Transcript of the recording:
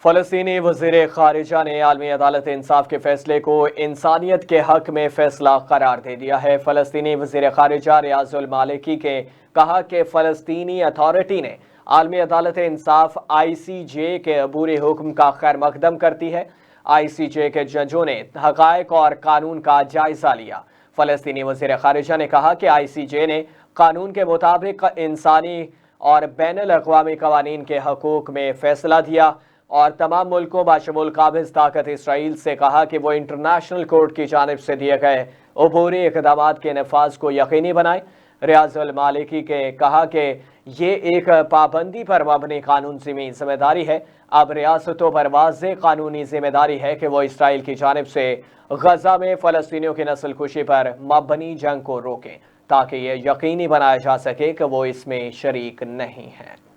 فلسطینی وزیر خارجہ نے عالمی عدالت انصاف کے فیصلے کو انسانیت کے حق میں فیصلہ قرار دے دیا ہے۔ فلسطینی وزیر خارجہ ریاض المالکی نے کہا کہ فلسطینی اتھارٹی نے عالمی عدالت انصاف ICJ کے عبوری حکم کا خیر مقدم کرتی ہے۔ ICJ کے ججوں نے حقائق اور قانون کا جائزہ لیا۔ فلسطینی وزیر خارجہ نے کہا کہ ICJ نے قانون کے مطابق انسانی اور بین الاقوامی قوانین کے حقوق میں فیصلہ دیا اور تمام ملکوں بشمول قابض طاقت اسرائیل سے کہا کہ وہ انٹرنیشنل کورٹ کی جانب سے دیے گئے عبوری اقدامات کے نفاذ کو یقینی بنائیں۔ ریاض المالکی نے کہا کہ یہ ایک پابندی پر مبنی قانون سازی ذمہ داری ہے۔ اب ریاستوں پر واضح قانونی ذمہ داری ہے کہ وہ اسرائیل کی جانب سے غزہ میں فلسطینیوں کی نسل کشی پر مبنی جنگ کو روکیں تاکہ یہ یقینی بنایا جا سکے کہ وہ اس میں شریک نہیں ہیں۔